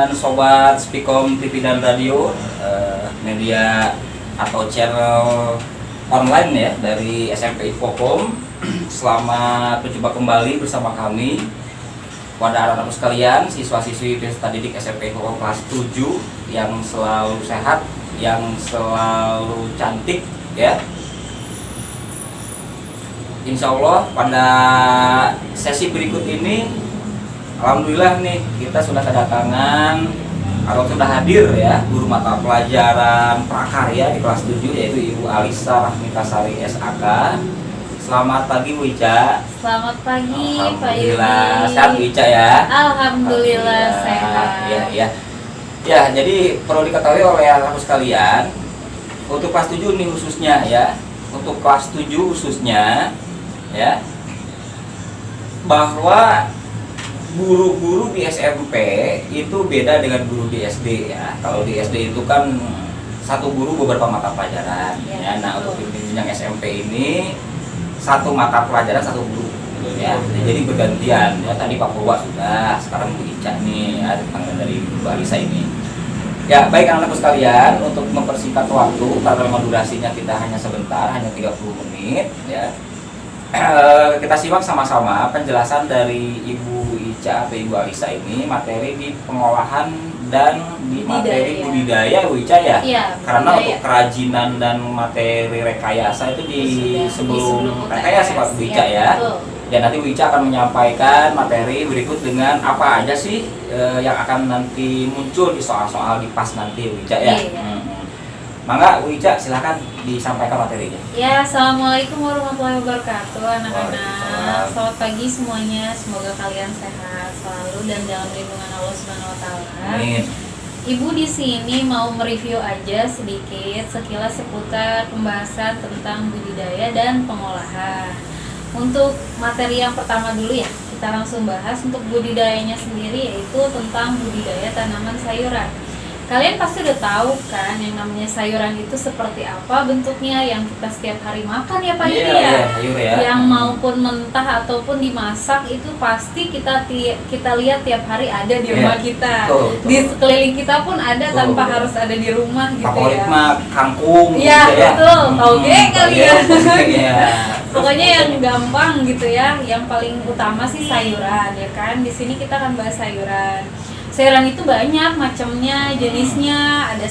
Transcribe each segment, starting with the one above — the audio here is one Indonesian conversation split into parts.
dan sobat Spikom TV dan Radio, media atau channel online ya dari SMP Infokom. Selamat berjumpa kembali bersama kami pada anak-anak sekalian, siswa-siswi peserta didik SMP Infokom kelas 7 yang selalu sehat, yang selalu cantik ya. Insya Allah pada sesi berikut ini, alhamdulillah nih kita sudah kedatangan atau sudah hadir ya guru mata pelajaran prakarya di kelas 7 yaitu Ibu Alisa Rahmitasari SAK. Selamat pagi Bu Ica. Selamat pagi Pak Yudi. Alhamdulillah sehat Bu Ica ya. Alhamdulillah sehat. Ya, jadi perlu diketahui oleh anak sekalian, untuk kelas 7 ini khususnya ya, untuk kelas 7 khususnya ya, bahwa guru-guru di SMP itu beda dengan guru di SD ya. Kalau di SD itu kan satu guru beberapa mata pelajaran ya. Nah, untuk jenjang SMP ini satu mata pelajaran satu guru gitu ya. Jadi bergantian ya. Tadi Pak Purwa sudah, sekarang Bu Ica nih ya, tentang dari Bu Alisa ini. Ya, baik anak-anak sekalian, untuk mempersingkat waktu karena memang durasinya kita hanya sebentar, hanya 30 menit ya. Kita simak sama-sama penjelasan dari Ibu Ica atau Ibu Alisa ini materi di pengolahan dan di materi budidaya Bu Ica ya. Karena budidaya. Untuk kerajinan dan materi rekayasa itu di sebelum rekayasa Pak Bu Ica ya. Dan nanti Bu Ica akan menyampaikan materi berikut dengan apa aja sih yang akan nanti muncul di soal-soal di PAS nanti Bu Ica ya. Mangga Bu Ica silakan disampaikan materinya. Ya, assalamualaikum warahmatullahi wabarakatuh anak-anak. Selamat pagi semuanya. Semoga kalian sehat selalu dan dalam lindungan Allah Subhanahu Wa Taala. Amin. Ibu di sini mau mereview aja sedikit sekilas seputar pembahasan tentang budidaya dan pengolahan. Untuk materi yang pertama dulu ya, kita langsung bahas untuk budidayanya sendiri, yaitu tentang budidaya tanaman sayuran. Kalian pasti udah tahu kan yang namanya sayuran itu seperti apa bentuknya yang kita setiap hari makan ya Pak Yudi ya. Yang maupun mentah ataupun dimasak itu pasti kita lihat tiap hari ada di rumah kita. Di sekeliling kita pun ada tanpa harus ada di rumah gitu favorit ya. Mah kangkung. Iya betul. Toge kali ya. Pokoknya yang gitu. gampang gitu ya. Yang paling utama sih sayuran ya kan. Di sini kita akan bahas sayuran. Sayuran itu banyak macamnya, jenisnya. Ada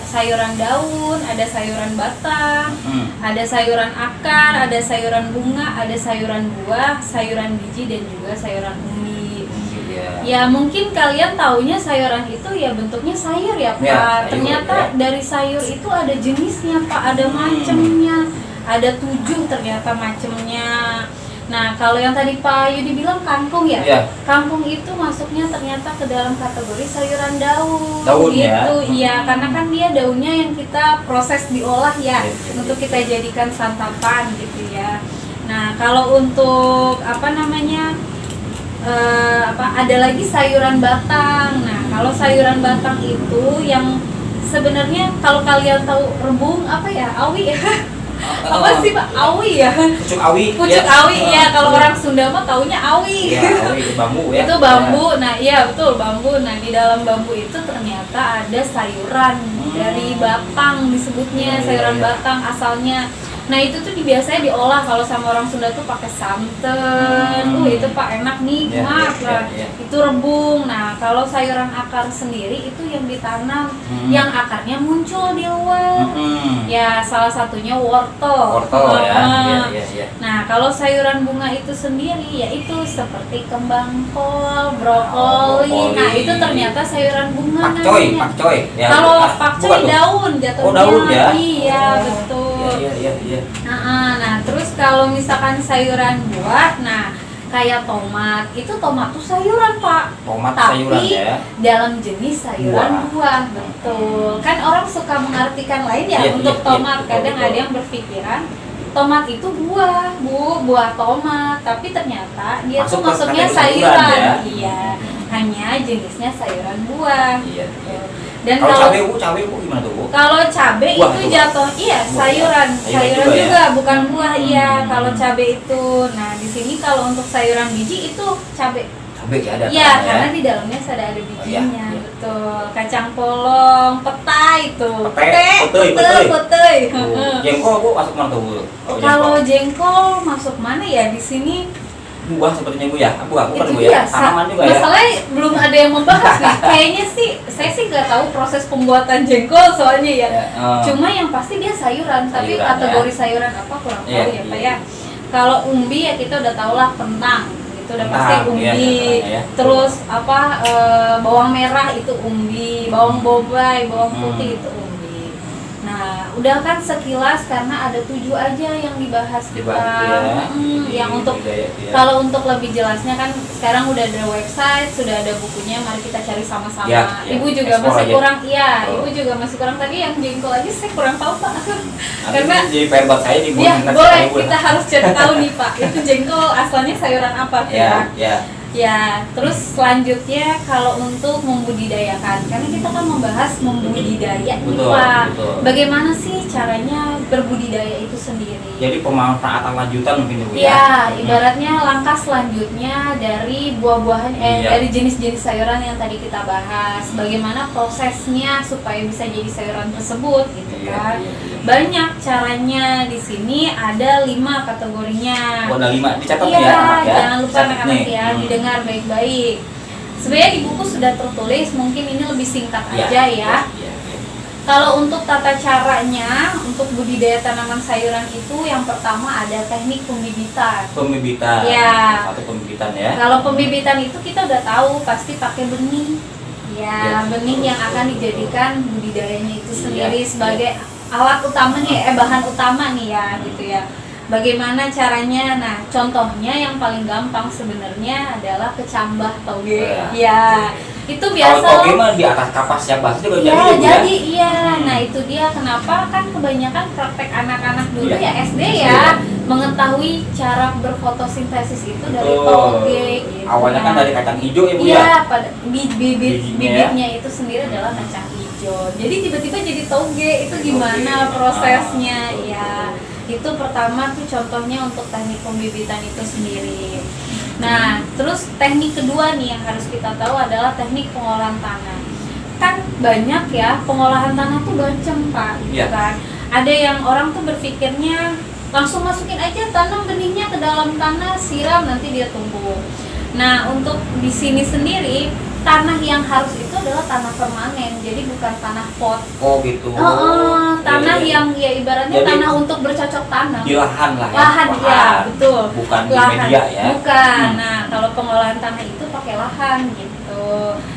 sayuran daun, ada sayuran batang, ada sayuran akar, ada sayuran bunga, ada sayuran buah, sayuran biji, dan juga sayuran umbi. Ya mungkin kalian taunya sayuran itu ya bentuknya sayur ya Pak. Ya, sayur, ternyata ya. dari sayur itu ada jenisnya Pak, ada macamnya, ada 7 ternyata macamnya. Nah, kalau yang tadi Pak Yudi bilang kangkung ya, kangkung itu masuknya ternyata ke dalam kategori sayuran daun gitu, iya, karena kan dia daunnya yang kita proses diolah ya, untuk kita jadikan santapan gitu ya. Nah, kalau untuk ada lagi sayuran batang. Nah, kalau sayuran batang itu yang sebenarnya kalau kalian tahu rebung awi ya. Apa sih Pak? Awi ya? Pucuk awi ya, kalau orang Sunda mah taunya awi. Awi itu bambu ya. Itu bambu. Nah, iya betul bambu. Nah, di dalam bambu itu ternyata ada sayuran dari batang disebutnya, sayuran batang asalnya. Nah, itu tuh biasanya diolah kalau sama orang Sunda tuh pakai santan. Itu Pak enak nikmat lah. Itu rebung. Nah, kalau sayuran akar sendiri itu yang ditanam, yang akarnya muncul di luar. Ya, salah satunya wortel. Nah, kalau sayuran bunga itu sendiri yaitu seperti kembang kol, brokoli. Nah, itu ternyata sayuran bunga namanya. Pakcoy. Ya, kalau pakcoy daun jatuhnya. Daun ya. Iya, betul. Iya. Nah, terus kalau misalkan sayuran buah, nah kayak tomat, itu tomat tuh sayuran Pak. Tapi sayuran ya. dalam jenis sayuran buah, betul. Kan orang suka mengartikan lain ya untuk tomat. Kadang ada yang berpikiran tomat itu buah tomat, tapi ternyata dia tuh masuknya sayuran. Iya, hanya jenisnya sayuran buah. Dan kalau cabai gimana tuh Bu? Kalau cabai itu jatuh sayuran juga bukan buah. Kalau cabai itu, nah di sini kalau untuk sayuran biji itu cabai cabai ya ada. Iya, karena di dalamnya ada bijinya, iya. betul. Kacang polong, petai itu. Petai. Jengkol Bu masuk mana tuh Bu? Kalau jengkol masuk mana ya di sini? Buah sepertinya Bu ya? Bukan Itu Bu ya? biasa. Tanaman juga ya? Masalahnya belum ada yang membahas nih. Kayaknya sih, saya sih nggak tahu proses pembuatan jengkol soalnya ya. Cuma yang pasti dia sayuran, tapi Sayuran, kategori sayuran apa kurang tahu ya Pak ya. Kalau umbi ya kita udah tahu lah kentang. Itu udah pasti umbi. Ya. Terus apa bawang merah itu umbi, bawang bombay, bawang putih itu umbi. Nah, udah kan sekilas karena ada 7 aja yang dibahas kita. Yang untuk kalau untuk lebih jelasnya kan sekarang udah ada website, sudah ada bukunya, mari kita cari sama-sama. Ya. Ibu juga masih kurang, Ibu juga masih kurang tadi yang jengkol aja saya kurang tahu Pak. Karena jadi PR buat saya di ya, boleh kita harus cari tahu nih Pak. Itu jengkol asalnya sayuran apa kira? Ya, terus selanjutnya kalau untuk membudidayakan, karena kita kan membahas membudidaya nih Pak. Bagaimana sih caranya berbudidaya itu sendiri? Jadi pemanfaatan lanjutan mungkin Bu ya? Ya, ibaratnya langkah selanjutnya dari buah-buahan, dari jenis-jenis sayuran yang tadi kita bahas. Bagaimana prosesnya supaya bisa jadi sayuran tersebut, gitu kan? Banyak caranya di sini, ada 5 kategorinya. Oh, ada 5, dicatat ya? Jangan lupa anak-anak ya, dengar baik-baik. Sebenarnya di buku sudah tertulis, mungkin ini lebih singkat aja ya. Kalau untuk tata caranya untuk budidaya tanaman sayuran itu yang pertama ada teknik pembibitan. Pembibitan. Ya. Satu pembibitan ya. Kalau pembibitan itu kita udah tahu pasti pakai benih. Ya, benih yang akan dijadikan budidayanya itu sendiri sebagai alat utamanya, bahan utama nih ya, gitu ya. Bagaimana caranya? Nah, contohnya yang paling gampang sebenarnya adalah kecambah toge. Ya, itu biasa. Kalau toge mah di atas kapas yang basah juga jadi. Nah, itu dia kenapa kan kebanyakan praktek anak-anak dulu ya SD ya mengetahui cara berfotosintesis itu dari toge. Gitu. Awalnya kan dari kacang hijau ya Bu ya? Iya, pada bibitnya itu sendiri adalah kacang hijau. Jadi tiba-tiba jadi toge, itu gimana prosesnya? Ya. Itu pertama tuh contohnya untuk teknik pembibitan itu sendiri. Nah, terus teknik kedua nih yang harus kita tahu adalah teknik pengolahan tanah. Kan banyak ya pengolahan tanah tuh macam Pak, gitu kan. Ada yang orang tuh berpikirnya langsung masukin aja tanam benihnya ke dalam tanah, siram nanti dia tumbuh. Nah, untuk di sini sendiri tanah yang harus itu adalah tanah permanen, jadi bukan tanah pot. Oh gitu. Tanah yang ya ibaratnya jadi, tanah untuk bercocok tanam. Di lahan lah ya. Lahan ya, betul. Bukan lahan. Di media ya. Bukan. Nah, kalau pengolahan tanah itu pakai lahan gitu.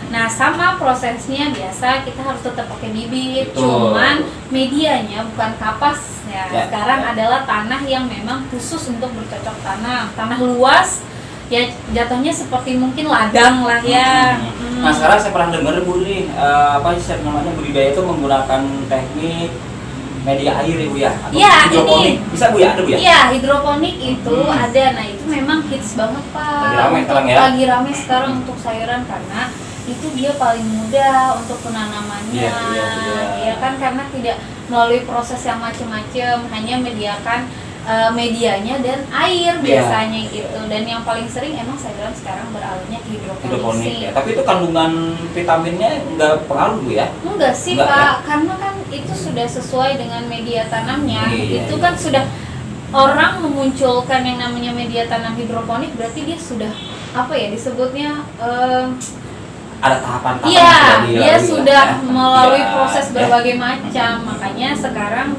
Nah, sama prosesnya biasa kita harus tetap pakai bibit, cuman medianya bukan kapas ya. Sekarang adalah tanah yang memang khusus untuk bercocok tanam. Tanah luas. Ya jatuhnya seperti mungkin ladang lah ya. Nah sekarang saya pernah dengar Bu nih apa sih namanya budidaya itu menggunakan teknik media air ya Bu ya? Atau hidroponik. Bisa Bu ya? Ada Bu ya? Iya, hidroponik itu ada. Nah itu memang hits banget Pak. Lagi rame sekarang ya? Lagi rame sekarang untuk sayuran karena itu dia paling mudah untuk penanamannya. Ya kan karena tidak melalui proses yang macam-macam, hanya mediakan medianya dan air biasanya gitu. Dan yang paling sering emang sayuran sekarang beralihnya ke hidroponik. Ya. Tapi itu kandungan vitaminnya nggak pengaruh Bu ya? Enggak sih Pak, karena kan itu sudah sesuai dengan media tanamnya. Itu kan sudah orang memunculkan yang namanya media tanam hidroponik, berarti dia sudah apa ya disebutnya ada tahapan-tahapan. Iya, dia sudah melalui proses berbagai macam. Makanya sekarang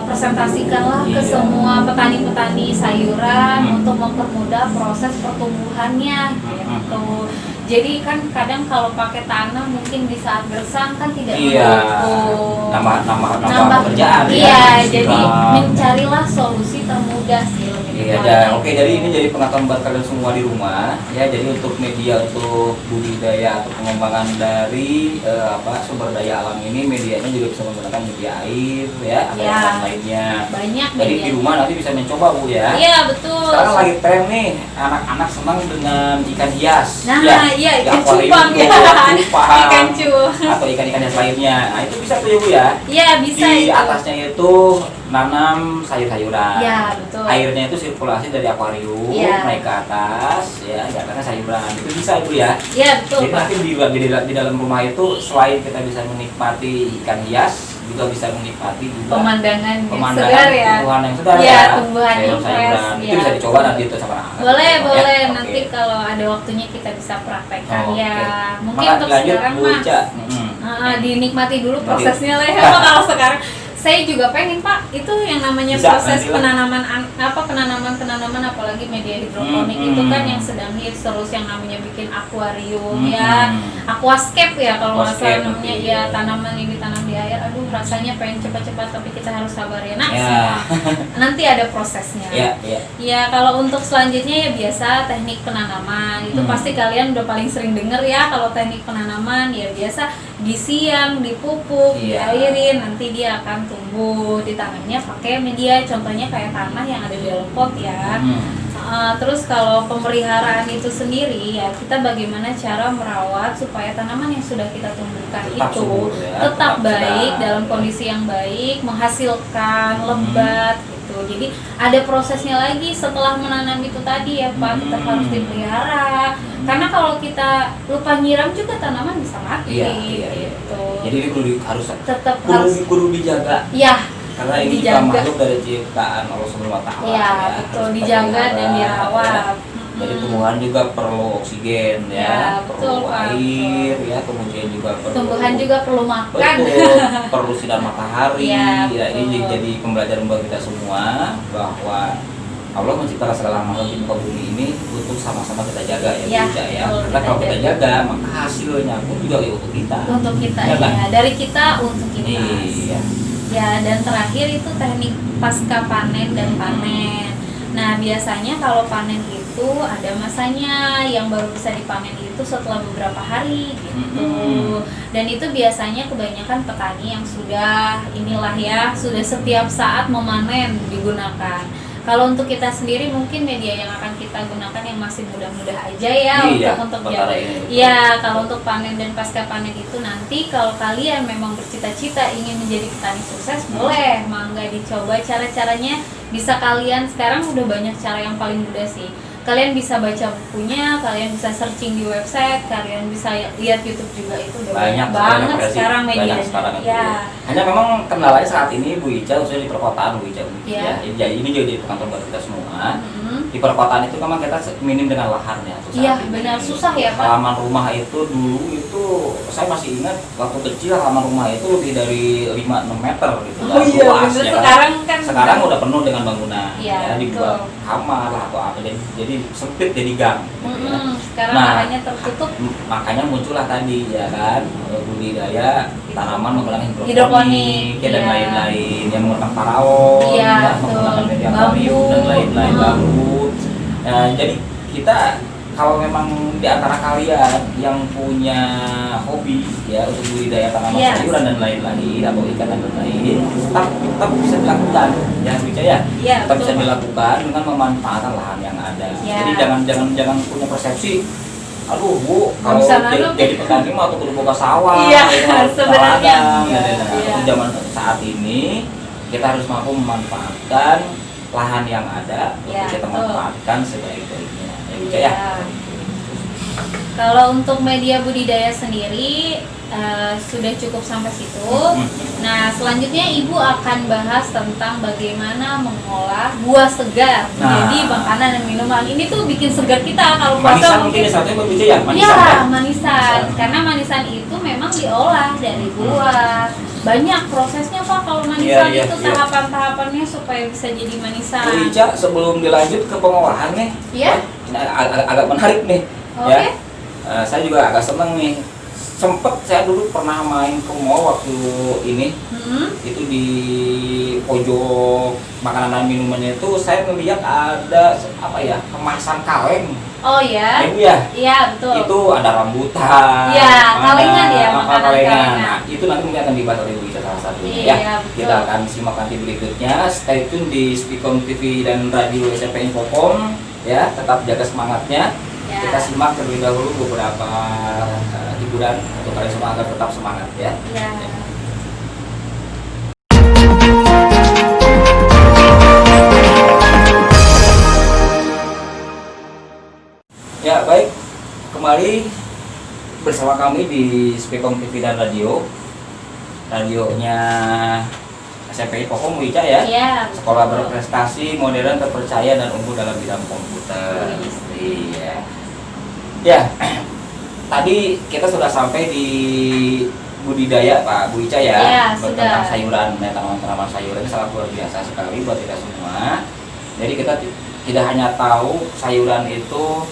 presentasikanlah ke semua petani-petani sayuran untuk mempermudah proses pertumbuhannya gitu. Jadi kan kadang kalau pakai tanah mungkin di saat gersang kan tidak mendukung. Nambah pekerjaan jadi mencarilah solusi termudah sih. Oke, jadi ini jadi pengetahuan buat kalian semua di rumah ya. Jadi untuk media untuk budidaya atau pengembangan dari sumber daya alam ini, medianya juga bisa menggunakan media air ya, atau yang lainnya. Banyak. Jadi di rumah nanti bisa mencoba Bu ya. Iya betul. Sekarang lagi tren nih, anak-anak senang dengan ikan hias. Nah iya ikan cupang ya. Ikan cupang atau ikan-ikan yang lainnya. Nah itu bisa tuh ya Bu ya. Iya bisa. Di atasnya itu nanam sayur-sayuran. Iya betul. Airnya itu sirkulasi dari akuarium Iya. naik ke atas, ya, di atasnya sayuran. Itu bisa Ibu ya. Iya betul Jadi Pak. nanti di dalam rumah itu selain kita bisa menikmati ikan hias, juga bisa menikmati juga Pemandangan yang pemandangan segar ya. tumbuhan yang segar Iya, ya, tumbuhan yang sayur-sayuran. fresh, Itu ya. bisa dicoba nanti itu sama anak. Boleh, boleh. Oke. Nanti kalau ada waktunya kita bisa praktekkan Oke. ya. Mungkin Maka untuk lanjut sekarang Bu mah Ica. dinikmati dulu Nanti. prosesnya lah ya. Pak. Kalau sekarang saya juga pengen Pak, itu yang namanya Bisa, proses nantilah. penanaman apalagi media hidroponik itu kan yang sedang hits, terus yang namanya bikin akuarium ya, aquascape ya kalau nggak salah Aquascape, namanya oke. ya, tanaman yang ditanam di air. Aduh rasanya pengen cepat-cepat tapi kita harus sabar ya nak. Ya. Nanti ada prosesnya. Ya, ya. Ya kalau untuk selanjutnya ya biasa teknik penanaman itu pasti kalian udah paling sering denger ya. Kalau teknik penanaman ya biasa disiam, dipupuk, Iya. diairin, nanti dia akan tumbuh. Ditanamnya pakai media, contohnya kayak tanah yang ada di dalam pot ya. Terus kalau pemeliharaan itu sendiri ya kita bagaimana cara merawat supaya tanaman yang sudah kita tumbuhkan Tetap itu subur ya, tetap tetap baik segar. dalam kondisi yang baik, menghasilkan lebat gitu. Jadi ada prosesnya lagi setelah menanam itu tadi ya Pak, tetap harus dipelihara. Karena kalau kita lupa nyiram juga tanaman bisa mati Iya, iya, iya. gitu. Jadi ini harus Tetap harus kudu dijaga. ya Karena ini juga dijaga. makhluk dari ciptaan Allah Subhanahu wa Ta'ala. Iya, betul, harus dijaga dan dipelihara, dirawat. ya. Jadi tumbuhan juga perlu oksigen ya, Ya, perlu betul, Pak, air betul. ya, kemudian juga perlu Tumbuhan juga perlu makan. betul, perlu sinar matahari. Ya, Ya, ini betul. jadi pembelajaran buat kita semua bahwa Allah menciptakan segala makhluk di muka bumi ini untuk sama-sama kita jaga ya, Ya, Bu Ica, ya. betul, Karena kita kalau kita jaga. jaga, maka hasilnya pun juga untuk kita. Untuk kita Ya, kan? ya, dari kita untuk kita. Iya. Ya, dan terakhir itu teknik pasca panen dan panen. Nah, biasanya kalau panen itu ada masanya, yang baru bisa dipanen itu setelah beberapa hari gitu. Dan itu biasanya kebanyakan petani yang sudah inilah ya, sudah setiap saat memanen digunakan. Kalau untuk kita sendiri mungkin media yang akan kita gunakan yang masih mudah-mudah aja ya Iya, untuk perkara jaga. ini. Ya, kalau untuk panen dan pasca panen itu nanti kalau kalian memang bercita-cita ingin menjadi petani sukses, boleh mangga dicoba cara-caranya. Bisa kalian sekarang udah banyak cara yang paling mudah sih. Kalian bisa baca bukunya, kalian bisa searching di website, kalian bisa lihat YouTube juga, itu udah banyak banget versi, sekarang banyak medianya. sekarang itu. Ya. Hanya memang kendalanya saat ini Bu Ica, khususnya di perkotaan Bu Ica. Iya. Ya, ini jadi kantor buat kita semua. Mhm. Di perkotaan itu memang kita minim dengan lahan ya. susah. Iya, benar, susah ya, Pak. Halaman rumah itu dulu itu saya masih ingat waktu kecil halaman rumah itu lebih dari 5-6 meter gitu. Oh iya, luas, bener. ya Sekarang kan udah penuh dengan bangunan. Iya, Ya, dibuat betul. kamar lah atau apa, jadi sempit, jadi gang gitu ya. Sekarang Nah, lahannya tertutup. Makanya muncullah tadi ya kan budidaya tanaman menggunakan Hidroponik, ya, dan iya. lain-lain yang menggunakan paraon, Iya, ya, betul. menggunakan media Bambu. aquarium dan lain-lain, Hmm. bambu. Nah, jadi kita kalau memang di antara kalian yang punya hobi ya untuk budidaya tanaman Yes. sayuran dan lain-lain atau ikan dan lain-lain, tetap bisa dilakukan ya bisa ya. Iya, Tetap bisa betul. dilakukan dengan memanfaatkan lahan yang ada. Ya. Jadi jangan punya persepsi, aduh Bu, Nggak kalau bisa nanam. jadi petani mah atau kudu buka sawah, Iya, harus sebenarnya. ladang, Iya, Untuk iya. zaman saat ini kita harus mampu memanfaatkan lahan yang ada Iya, untuk kita betul. manfaatkan sebaik-baiknya. Ya, Bu Ica, ya. Iya. Kalau untuk media budidaya sendiri sudah cukup sampai situ. Nah, selanjutnya Ibu akan bahas tentang bagaimana mengolah buah segar Nah. menjadi makanan dan minuman. Ini tuh bikin segar kita kalau Manisan puasa mungkin ya, satunya Bu Ica ya, Iya, manisan ya. manisan. Manisan. Karena manisan itu memang diolah dari buah. Banyak prosesnya Pak kalau manisan Iya, itu iya. tahapan-tahapannya supaya bisa jadi manisan. Bu Ica, sebelum dilanjut ke pengolahan nih, Iya. agak menarik nih, Oke. ya. Saya juga agak seneng nih. Sempet saya dulu pernah main ke mall waktu ini, itu di pojok makanan dan minumannya itu saya melihat ada apa ya, kemasan kaleng. Oh ya. Ibu ya. Iya, betul. Itu ada rambutan. Iya, ada kalengan ya, makanan kalengan. kalengan. Nah, itu nanti mungkin akan dibahas oleh Bu Ica salah satunya Iya, ya. betul. Kita akan simak nanti berikutnya. Stay tune di Speakom TV dan Radio SMP Infocom ya. Tetap jaga semangatnya. Ya. Kita simak terlebih dahulu beberapa hiburan untuk kalian semua agar tetap semangat ya. Ya. bersama kami di Spekom TV dan radionya SMPI Pokom Bu Ica ya. Iya. Sekolah berprestasi, modern, terpercaya dan unggul dalam bidang komputer. Iya. Ya, tadi kita sudah sampai di budidaya Pak Bu Ica ya, Iya, tentang sudah. sayuran, tanaman-tanaman sayuran ini sangat luar biasa sekali buat kita semua. Jadi kita tidak hanya tahu sayuran itu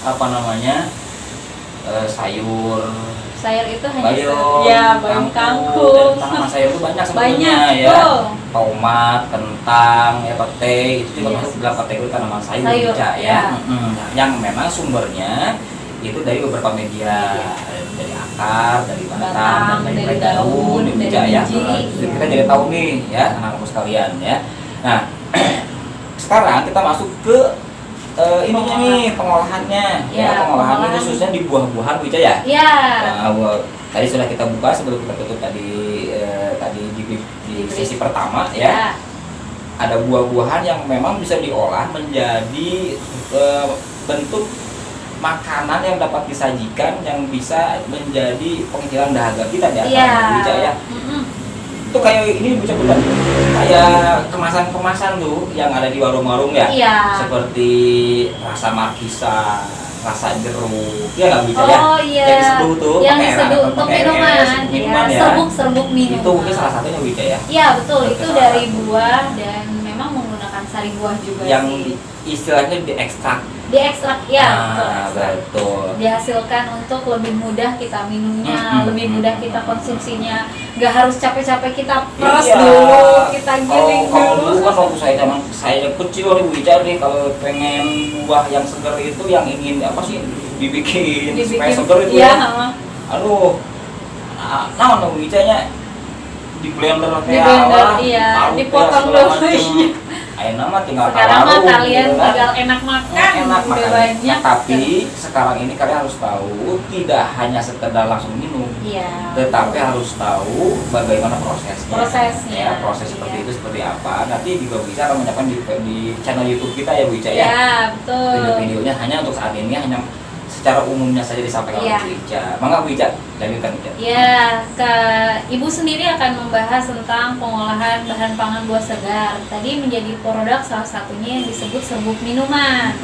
apa namanya, sayur Sayur itu hanya bayam, ya, bayam kangkung. dan tanaman sayur itu banyak sebetulnya Banyak, ya. betul. Tomat, kentang, ya pete, itu juga Yes. masuk dalam kategori tanaman sayur, Sayur, Ica, ya. ya. Nah, yang memang sumbernya itu dari beberapa media, dari akar, dari batang, dan dari daun, dari Ica, ya. biji. Nah, kita jadi tahu nih ya, anak-anak sekalian ya. Nah, sekarang kita masuk ke ininya nih, pengolahannya Ya, pengolahannya pengolahan. khususnya di buah-buahan Bu Ica ya. Ya. Tadi sudah kita buka sebelum kita tutup tadi di sesi pertama ya. Ada buah-buahan yang memang bisa diolah menjadi bentuk makanan yang dapat disajikan yang bisa menjadi pengecilan dahaga kita di atas Bu Ica ya. Itu kayak ini Bu Ica, bukan? Kayak kemasan-kemasan tuh yang ada di warung-warung ya. Iya. Seperti rasa markisa, rasa jeruk, ya nggak bisa ya? Oh iya. Yang diseduh tuh, Yang pakai diseduh air, untuk pakai air, minuman. minuman ya. Serbuk minuman. Itu mungkin salah satunya Wija ya. Iya betul, Oke, itu salah dari satu. buah dan memang menggunakan sari buah juga Yang sih. istilahnya diekstrak. Diekstrak ya, betul, Nah, ekstrak. betul. Dihasilkan untuk lebih mudah kita minumnya, Mm-mm. lebih mudah kita konsumsinya. Nggak harus capek-capek kita peres Iya. dulu, kita giling Kalau dulu. dulu kan waktu saya kecil nih Bu Ica nih, kalau pengen buah yang segar itu yang ingin apa sih dibikin supaya segar itu iya, ya. Aduh, nah Bu Ica-nya di blender di kayak blender, apa, iya, parut dipotong ya, segala dulu. macem. Ayo nama tinggal Sekarang mah taruh, kalian gitu kan. tinggal enak makan, Enak udah makan. banyak. Nah, tapi sekarang ini kalian harus tahu tidak hanya sekedar langsung minum, Iya. tetapi harus tahu bagaimana prosesnya. Prosesnya, Ya, proses seperti iya. itu seperti apa. Nanti juga bisa akan menyiapkan di channel YouTube kita ya Bu Ica ya. Ya, betul. Video-videonya hanya untuk saat ini hanya secara umumnya saja disampaikan Iya. oleh Bu Ica. Mangga Bu Ica, lanjutkan Bu Ica. Ya, Ibu sendiri akan membahas tentang pengolahan bahan pangan buah segar. Tadi menjadi produk salah satunya yang disebut serbuk minuman.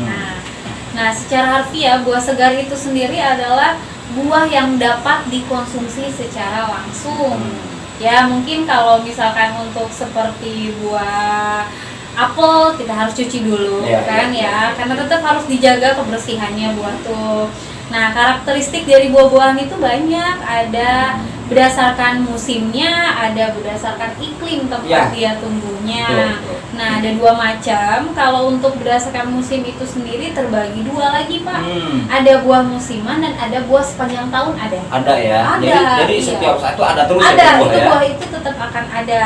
Nah, secara harfiah buah segar itu sendiri adalah buah yang dapat dikonsumsi secara langsung. Ya, mungkin kalau misalkan untuk seperti buah apel kita harus cuci dulu, Iya, kan iya, ya, karena tetap harus dijaga kebersihannya buah tuh. Nah, karakteristik dari buah-buahan itu banyak, ada berdasarkan musimnya, ada berdasarkan iklim tempat Ya. dia tumbuhnya. Betul. Nah, ada dua macam. Kalau untuk berdasarkan musim itu sendiri terbagi dua lagi, Pak. Ada buah musiman dan ada buah sepanjang tahun ada. Ada ya. Ada, Jadi iya. setiap saat itu ada terus Ada, ya buah itu ya. buah itu tetap akan ada.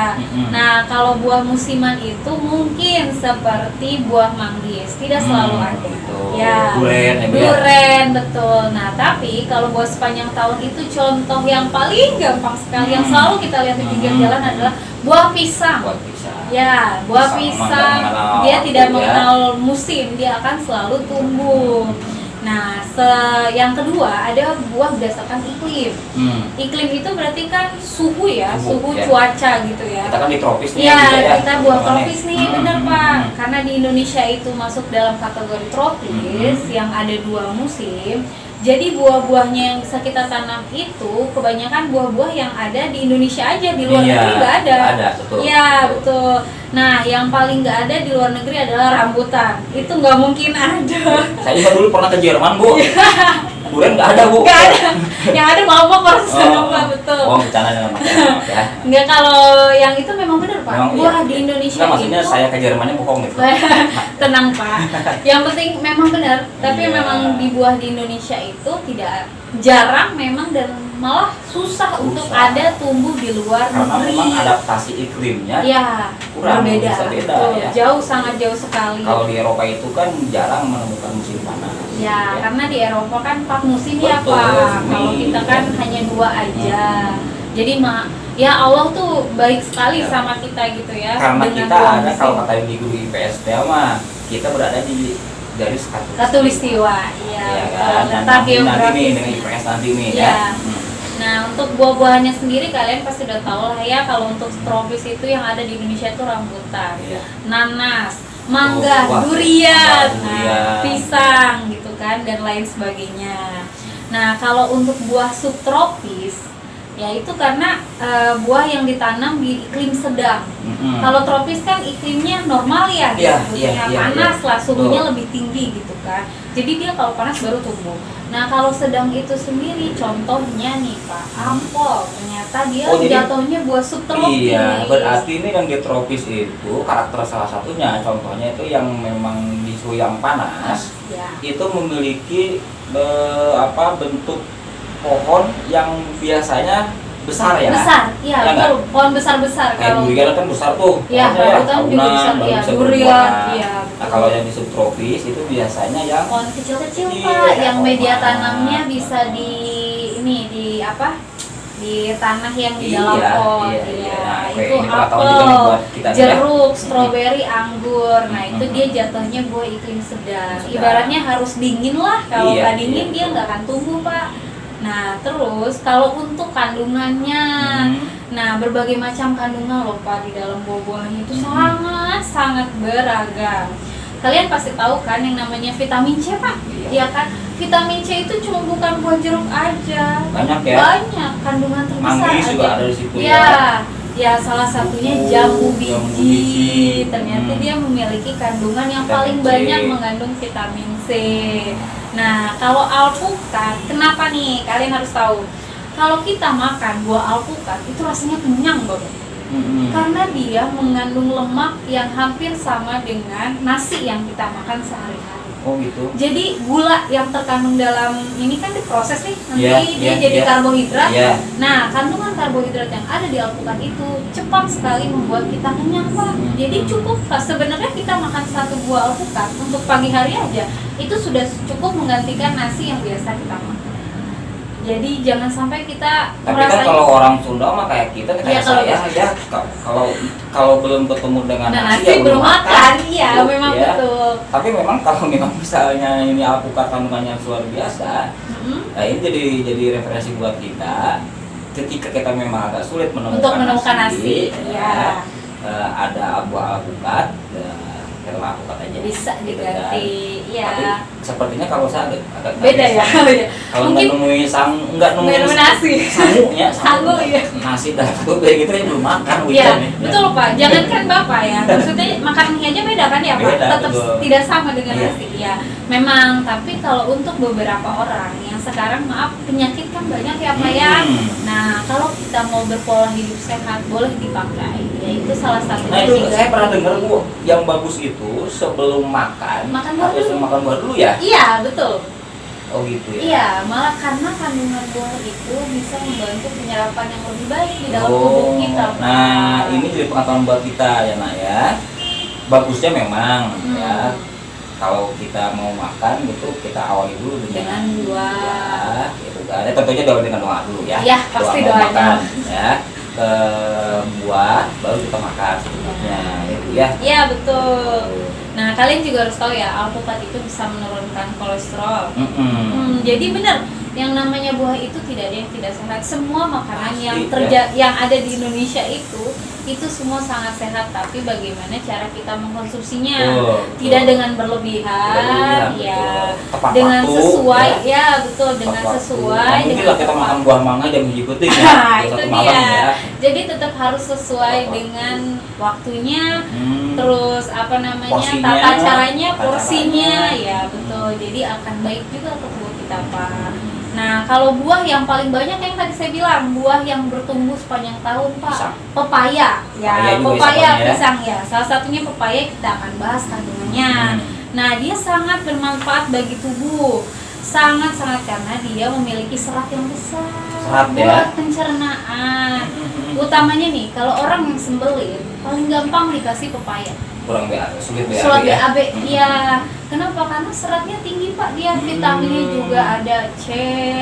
Nah, kalau buah musiman itu mungkin seperti buah manggis, tidak selalu ada. Betul. Ya, Duren ya Bu ya. duren, betul. Nah, tapi kalau buah sepanjang tahun itu contoh yang paling gampang sekali yang selalu kita lihat di pinggir jalan adalah buah pisang. Buat pisang. Ya, buah Pisang memang pisang nggak mengenal dia tidak waktu ya. mengenal musim, dia akan selalu tumbuh. Nah, yang kedua ada buah berdasarkan iklim. Iklim itu berarti kan suhu ya, suhu ya. cuaca gitu ya. Kita kan di tropis nih Iya, Bu Ica, kita buah Teman-teman tropis nih, bener Hmm. Pak. Karena di Indonesia itu masuk dalam kategori tropis yang ada dua musim. Jadi buah-buahnya yang bisa kita tanam itu kebanyakan buah-buah yang ada di Indonesia aja, di luar Iya, negeri nggak ada. nggak ada, betul. Iya, betul. Nah, yang paling nggak ada di luar negeri adalah rambutan. Itu nggak mungkin ada. Saya juga dulu pernah ke Jerman Bu. Duren nggak ada Bu. Nggak ada. Yang ada mabok orang sana, Oh. Pak, betul. Oh, bercanda dengan maaf ya. Enggak, kalau yang itu memang benar, Pak. Memang Buah iya, di iya. Indonesia Nggak, maksudnya itu saya ke Jermannya bohong gitu. tenang, Pak. Yang penting memang benar, tapi Iya. memang di buah di Indonesia itu tidak jarang memang dan malah susah untuk ada tumbuh di luar Karena negeri. memang adaptasi iklimnya Ya, kurang, berbeda. bisa beda Betul. ya. Jauh, sangat jauh sekali. Kalau di Eropa itu kan jarang menemukan musim panas. Ya, karena di Eropa kan 4 musim ya, Betul, Pak. ini. Kalau kita kan hanya 2 aja. Jadi ya Allah tuh baik sekali Ya. sama kita gitu ya. Karena dengan kita dua ada, musim. kalau kata di guru IPS mah kita berada di Garis Khatulistiwa. Iya. Ya kan. Dan Letak nanti nih geografis. dengan IPS nanti nih Iya. ya. Nah, untuk buah-buahannya sendiri kalian pasti udah tahu lah ya, kalau untuk tropis itu yang ada di Indonesia itu rambutan, Iya. nanas, mangga, Wah, durian, durian. nah, pisang gitu kan, dan lain sebagainya. Nah, kalau untuk buah subtropis, ya itu karena buah yang ditanam di iklim sedang. Kalau tropis kan iklimnya normal ya, gitu. Iya, Panas lah, suhunya Betul. lebih tinggi gitu kan. Jadi dia kalau panas baru tumbuh. Nah, kalau sedang itu sendiri, contohnya nih Pak, apel. Ternyata dia Oh, jadi- jatuhnya buah subtropis. Iya, berarti ini yang di tropis itu karakter salah satunya, contohnya itu yang memang di suhu yang panas, Ya. itu memiliki bentuk pohon yang biasanya besar ya. Besar, iya Ya betul. Pohon besar-besar Kayak durian kan besar tuh. Iya, pohonnya rambutan juga tahunan, besar, baru iya, bisa durian, berbuah. iya, Nah, betul. kalau yang di subtropis itu biasanya yang pohon kecil-kecil Iya, Pak, yang media pohon. tanamnya bisa di di tanah yang di dalam Iya, pot. iya, Iya, iya. Nah, itu ini pengetahuan juga nih apel, buat kita nih ya. jeruk, stroberi, anggur. Nah, itu Mhm. dia jatuhnya buah iklim sedang. Sedang. Ibaratnya harus dingin lah. Kalau Iya, nggak dingin iya, dia betul. nggak akan tumbuh Pak. Nah, terus kalau untuk kandungannya, nah berbagai macam kandungan loh Pak di dalam buah-buahnya itu sangat beragam. Kalian pasti tahu kan yang namanya vitamin C Pak? Iya. Iya kan? Vitamin C itu cuma bukan buah jeruk aja. Banyak ya. Banyak kandungan terbesar. Manggis juga ada. ada di situ Ya, ya salah satunya Oh, jambu jambu biji. biji. Ternyata dia memiliki kandungan yang Vitamin paling C. banyak mengandung vitamin C. Nah, kalau alpukat, kenapa nih? Kalian harus tahu. Kalau kita makan buah alpukat itu rasanya kenyang banget. Karena dia mengandung lemak yang hampir sama dengan nasi yang kita makan sehari-hari. Oh gitu. Jadi gula yang terkandung dalam ini kan diproses nih, nanti Iya, dia iya, jadi iya. karbohidrat. Iya. Nah, kandungan karbohidrat yang ada di alpukat itu cepat sekali membuat kita kenyang Pak. Jadi cukup Pak, sebenarnya kita makan satu buah alpukat untuk pagi hari aja itu sudah cukup menggantikan nasi yang biasa kita makan. Jadi jangan sampai kita Tapi merasa kan kalau orang Sunda mah kayak kita kayak Iya, kalau- saya ya kalau belum ketemu dengan nah, nasi, nasi ya belum makan, iya Tuh, memang ya. betul. Tapi memang kalau memang misalnya ini alpukat kandungannya luar biasa, nah ini jadi referensi buat kita ketika kita memang agak sulit menemukan, Untuk menemukan nasi, ya, ya. ada buah alpukat, kita alpukat aja Bisa gitu diganti, kan. ya. Tapi sepertinya kalau saya agak Beda ya. kalau Mungkin nggak nemuin nggak nggak nemu nasi. sangunya Sangu, iya. nasi dan itu kayak gitu ya belum makan Iya, hujan ya. betul Pak. Jangankan Bapak ya. Maksudnya makan mie aja beda kan ya Pak? Beda, Tetap betul. tidak sama dengan Iya. nasi. Ya, memang. Tapi kalau untuk beberapa orang yang sekarang maaf penyakit kan banyak ya Pak ya. Nah, kalau kita mau berpola hidup sehat boleh dipakai. Ya itu salah satunya. Nah itu juga. saya pernah dengar Bu, yang bagus itu sebelum makan Makan buah harus dulu. makan buah dulu ya. Iya, betul. Oh gitu ya. Iya, malah karena kandungan buah itu bisa membantu penyerapan yang lebih baik di dalam tubuh kita. Pak. Nah ini jadi pengetahuan buat kita ya Nak ya. Bagusnya memang ya. Kalau kita mau makan gitu kita awali dulu Dengan buah. gitu kan. Ya, tentunya doa dengan doa dulu ya. Iya, pasti mau doanya. makan ya. Ke buah baru kita makan sebetulnya itu ya. Iya, betul. Nah, kalian juga harus tahu ya, alpukat itu bisa menurunkan kolesterol. Jadi benar, yang namanya buah itu tidak ada yang tidak sehat. Semua makanan Pasti, yang ada di Indonesia itu semua sangat sehat. Tapi bagaimana cara kita mengkonsumsinya? Betul, Tidak betul. dengan berlebihan, ya. betul. Tepat Dengan waktu, sesuai, ya. ya betul, dengan Tepat waktu. sesuai. Nah, mungkin lah kita tepat makan buah mangga jam 7 penting ya. Nah, Jam itu 1 malam dia. ya. Jadi tetap harus sesuai Tepat. dengan waktunya, Hmm. terus apa namanya, Porsinya, tata caranya, tata porsinya, caranya. ya betul. Jadi akan baik juga untuk tubuh kita Pak. Nah, kalau buah yang paling banyak yang tadi saya bilang, buah yang bertumbuh sepanjang tahun Pak, Pisang. pepaya, Pepaya ya, juga pepaya, istilahnya ya. pisang ya. Salah satunya pepaya kita akan bahas kandungannya. Nah, dia sangat bermanfaat bagi tubuh. Sangat-sangat karena dia memiliki serat yang besar Serat, ya. buat pencernaan. Utamanya nih, kalau orang yang sembelit paling gampang dikasih pepaya. Kurang BAB, sulit BAB Surat ya. BAB, iya. Kenapa? Karena seratnya tinggi Pak. Dia vitaminnya juga ada C,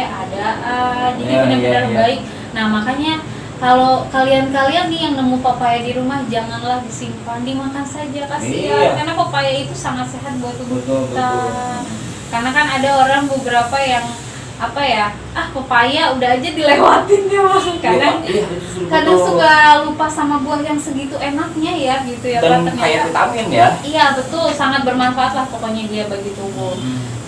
ada A. Jadi Ya, benar-benar ya, ya. baik. Nah, makanya kalau kalian nih yang nemu papaya di rumah, janganlah disimpan, dimakan saja, kasihan. Iya. Karena papaya itu sangat sehat buat tubuh Betul, kita. betul. Karena kan ada orang beberapa yang apa ya, papaya udah aja dilewatin ya bang. Kadang suka lupa sama buah yang segitu enaknya ya gitu ya. Dan Pak, kayak vitamin ya. Iya betul, sangat bermanfaat lah pokoknya dia bagi tubuh.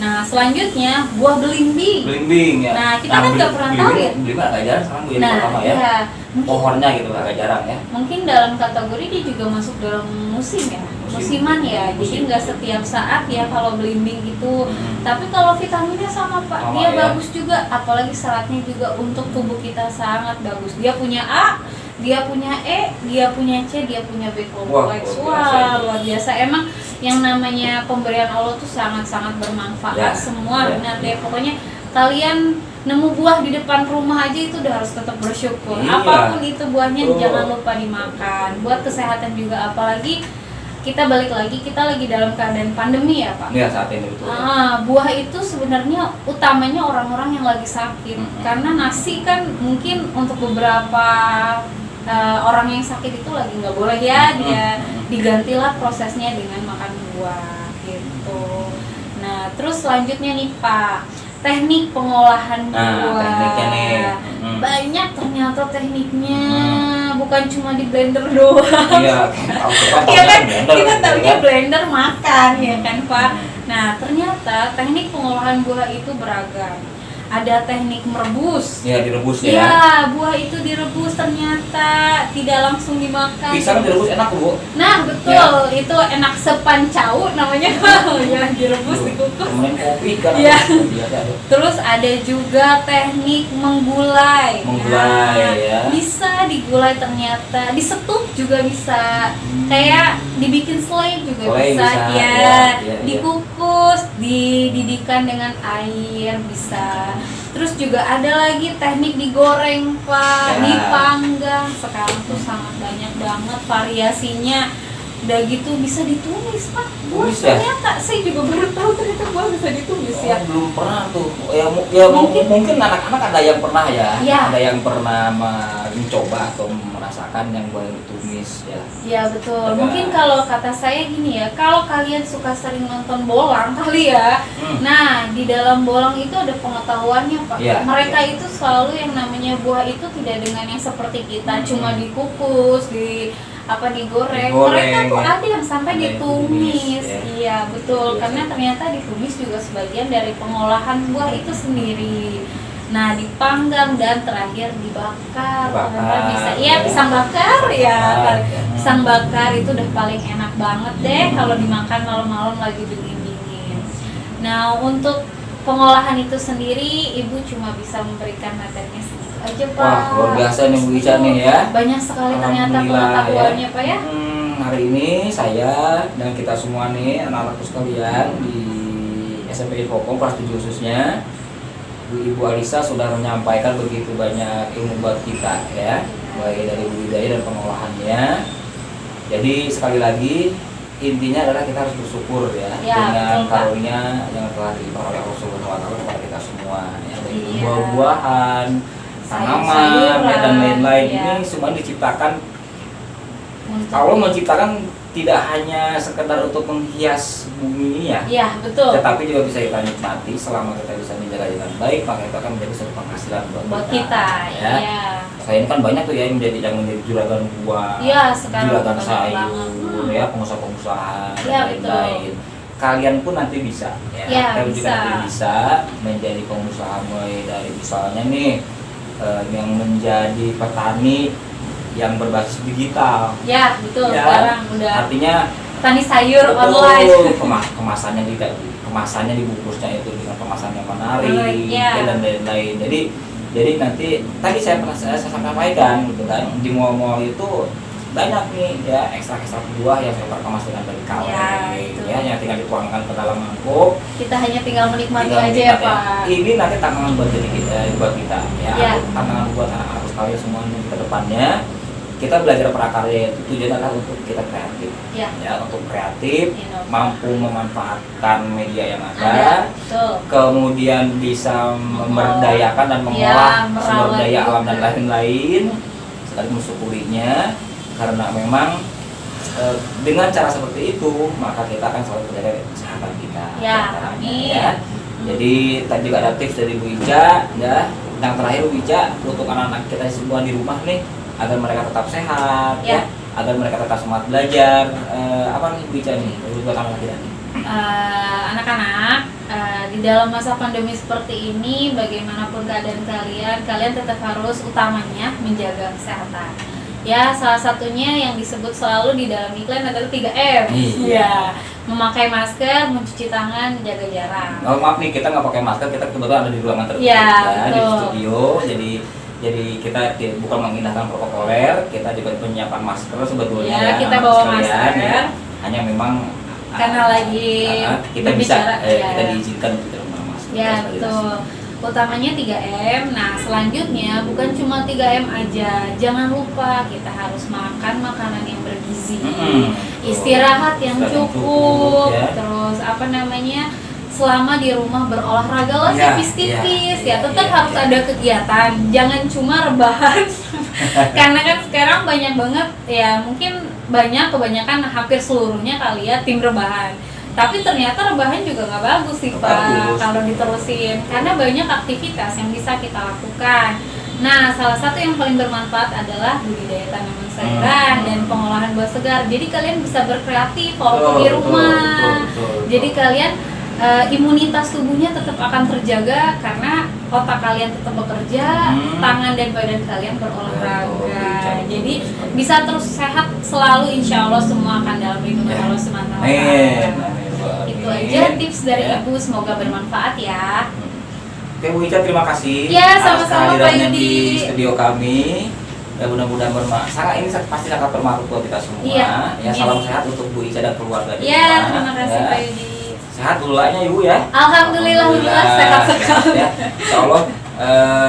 Nah selanjutnya buah belimbing. Belimbing ya. Nah kita kan nggak pernah tahu ya. Belimbing agak jarang sekarang Bu, yang Nah pertama ya. iya, mungkin, Pohonnya gitu agak jarang ya. mungkin dalam kategori dia juga masuk dalam musim ya, musiman ya. Jadi Musim. nggak setiap saat ya kalau belimbing itu. Tapi kalau vitaminnya sama Pak, Sama, dia ya. bagus juga. Apalagi seratnya juga untuk tubuh kita sangat bagus. Dia punya A, dia punya E, dia punya C, dia punya B kompleks. Wah, luar biasa. Emang yang namanya pemberian Allah tuh sangat-sangat bermanfaat Ya, semua. ya. Benar deh. Pokoknya kalian nemu buah di depan rumah aja itu udah harus tetap bersyukur. Iya. Apapun itu buahnya Betul. jangan lupa dimakan. Buat kesehatan juga, apalagi kita balik lagi, kita lagi dalam keadaan pandemi ya Pak. Iya saat ini betul. Buah itu sebenarnya utamanya orang-orang yang lagi sakit. Karena nasi kan mungkin untuk beberapa orang yang sakit itu lagi nggak boleh ya, dia digantilah prosesnya dengan makan buah gitu. Nah terus selanjutnya nih Pak, teknik pengolahan buah. Tekniknya nih. Banyak ternyata tekniknya, bukan cuma di blender doang. Iya, Iya kan, kita taunya blender makan ya kan Pak. Nah ternyata teknik pengolahan buah itu beragam. Ada teknik merebus. Iya direbus ya. Iya, buah itu direbus ternyata tidak langsung dimakan. Pisang direbus enak Bu. Nah betul, itu enak sepancau namanya kalau ya direbus dikukus. Temenin kopi kan. Iya. Biasa ada. Terus ada juga teknik menggulai. Menggulai, ya. Bisa digulai ternyata, disetup juga bisa. Kayak dibikin selai juga Selai bisa. bisa, Ya, ya. dikukus, dididihkan dengan air bisa. Terus juga ada lagi teknik digoreng Pak, Ya. dipanggang. Sekarang tuh sangat banyak banget variasinya. Udah gitu bisa ditumis Pak. Buah Tumis ya? ternyata saya juga baru tahu ternyata buah bisa ditumis ya. Belum pernah tuh. Ya mungkin anak-anak ada yang pernah ya. Ya. Ada yang pernah mencoba atau merasakan yang boleh ditumis ya. Ya betul. Ada. Mungkin kalau kata saya gini ya, kalau kalian suka sering nonton bolang kali ya. Nah, di dalam bolang itu ada pengetahuannya Pak. Iya, Mereka iya. itu selalu yang namanya buah itu tidak dengan yang seperti kita cuma dikukus, digoreng. Mereka tuh ya. ada yang sampai Ada yang ditumis. ditumis, ya. Iya, betul. Iya, Karena sih. ternyata ditumis juga sebagian dari pengolahan buah itu sendiri. Nah, dipanggang dan terakhir dibakar. Dibakar, Ternyata bisa. Iya, ya. pisang bakar ya. Bakar, ya. Pisang bakar itu udah paling enak banget deh kalau dimakan malam-malam lagi dingin-dingin. Nah, untuk pengolahan itu sendiri Ibu cuma bisa memberikan materinya segitu aja Pak. Wah, luar biasa nih Bu Ica nih ya. Banyak sekali ternyata Alhamdulillah, pengetahuannya Pak ya. Hari ini saya dan kita semua nih anak-anakku sekalian di SMP Infocom kelas 7 khususnya, Ibu Alisa sudah menyampaikan begitu banyak ilmu buat kita ya, baik dari budidaya dan pengolahannya. Jadi sekali lagi intinya adalah kita harus bersyukur ya, Ya, dengan betul, Pak. karunia yang telah diberikan oleh Allah Subhanahu wa taala kepada kita semua ya, baik Iya. buah-buahan, tanaman Sayur-sayuran, ya, dan lain-lain. ya. Ini semua diciptakan, Untuk- Allah menciptakan tidak hanya sekedar untuk menghias bumi ini ya, Iya, betul. tetapi juga bisa kita nikmati selama kita bisa menjaga dengan baik, maka itu akan menjadi satu penghasilan Buat kita, ya. iya. Saya ini kan banyak tuh ya yang menjadi juragan buah, Iya, sekarang juragan banyak sayur, banget. ya pengusaha-pengusaha Iya, dan betul. lain-lain. Kalian pun nanti bisa, ya. Iya, Kalian juga bisa. nanti bisa menjadi pengusaha mulai dari misalnya nih yang menjadi petani yang berbasis digital. Ya, betul. Ya, Sekarang udah artinya tani sayur betul, online. kemasannya juga, kemasannya dibungkusnya itu dengan kemasan yang menarik, Menarik, ya. dan lain-lain. Jadi nanti tadi saya sampaikan gitu kan, di mall-mall itu banyak nih ya ekstrak-ekstrak buah yang saya kemas dengan dari kaleng, Ya, itu. ya, yang tinggal dituangkan ke dalam mangkuk. Kita hanya tinggal menikmati Tinggal aja ya, menikmati. Pak. Ini nanti tantangan buat buat kita ya, Ya. tantangan buat anak-anak sekalian semuanya ke depannya. Kita belajar prakarya itu tujuannya adalah untuk kita kreatif, Ya. untuk kreatif, Inovasi. mampu memanfaatkan media yang Ada, ada, betul. kemudian bisa memberdayakan dan Ya, mengolah merawat sumber daya juga. alam dan lain-lain, sekali mensyukurinya, karena memang dengan cara seperti itu maka kita akan selalu menjaga kesehatan kita. Ya, diantaranya, amin. ya. Jadi tadi juga ada tips dari Bu Ica, ya. Yang terakhir Bu Ica, untuk anak-anak kita semua di rumah nih, agar mereka tetap sehat, ya, agar mereka tetap semangat belajar. Apa nih Bu Ica nih buat anak kita nih? Anak-anak, di dalam masa pandemi seperti ini, bagaimanapun keadaan kalian tetap harus utamanya menjaga kesehatan. Ya, salah satunya yang disebut selalu di dalam iklan adalah 3M. Iya. Memakai masker, mencuci tangan, jaga jarak. Oh, maaf nih, kita nggak pakai masker, kita kebetulan ada di ruangan tertutup, Iya, di betul. studio. Jadi kita bukan mengindahkan protokoler, kita juga menyiapkan masker sebetulnya. Ya, kita anak-anak bawa sekalian, masker. ya. Hanya memang Karena lagi kita bisa berbicara, ya. kita diizinkan untuk menggunakan masker. Ya, Kita betul. Utamanya 3M. Nah, selanjutnya bukan cuma 3M aja. Jangan lupa kita harus makan makanan yang bergizi. Istirahat yang cukup. ya. Terus apa namanya? Selama di rumah berolahraga lah Ya, tipis-tipis ya, ya. Tetap ya, harus ya. ada kegiatan. Jangan cuma rebahan. Karena kan sekarang banyak banget ya, mungkin kebanyakan hampir seluruhnya kali ya tim rebahan. Tapi ternyata rebahan juga nggak bagus sih Nggak Pak bagus. kalau diterusin, karena banyak aktivitas yang bisa kita lakukan. Nah, salah satu yang paling bermanfaat adalah budidaya tanaman sayuran dan pengolahan buah segar. Jadi kalian bisa berkreatif walaupun di rumah. betul. Jadi kalian imunitas tubuhnya tetap akan terjaga karena otak kalian tetap bekerja, tangan dan badan kalian berolahraga. Jadi bisa terus sehat selalu, insya Allah semua akan dalam lindungan Allah Subhanahu wa Ta'ala. Itu aja tips dari Ya. Ibu, semoga bermanfaat ya. Oke Bu Ica, terima kasih Ya, atas sama-sama, Pak kehadirannya Yudi. di studio kami. Ya, mudah-mudahan bermanfaat. Ini pasti sangat bermanfaat buat kita semua. Iya. Ya, salam sehat untuk Bu Ica dan keluarga di Ya, rumah. terima kasih Ya. Pak Yudi. Sehat dulanya Ibu ya. Alhamdulillah sehat sekali. Ya, Insya Allah.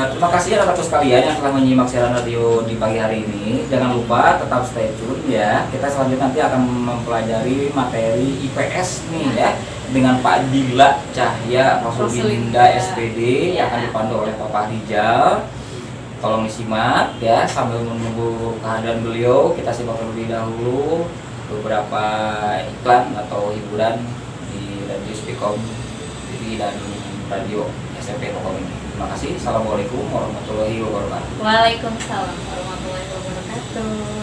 Terima kasih ya teman-teman sekalian yang telah menyimak siaran radio di pagi hari ini. Jangan lupa tetap stay tune ya. Kita selanjutnya nanti akan mempelajari materi IPS nih ya, dengan Pak Dila Cahya Rasulinda SPD yang akan dipandu oleh Bapak Rijal. Tolong disimak ya, sambil menunggu kehadiran beliau kita simak terlebih dahulu beberapa iklan atau hiburan di Radio Spikom TV dan Radio SMP Pokok ini. Terima kasih. Assalamualaikum warahmatullahi wabarakatuh. Waalaikumsalam warahmatullahi wabarakatuh.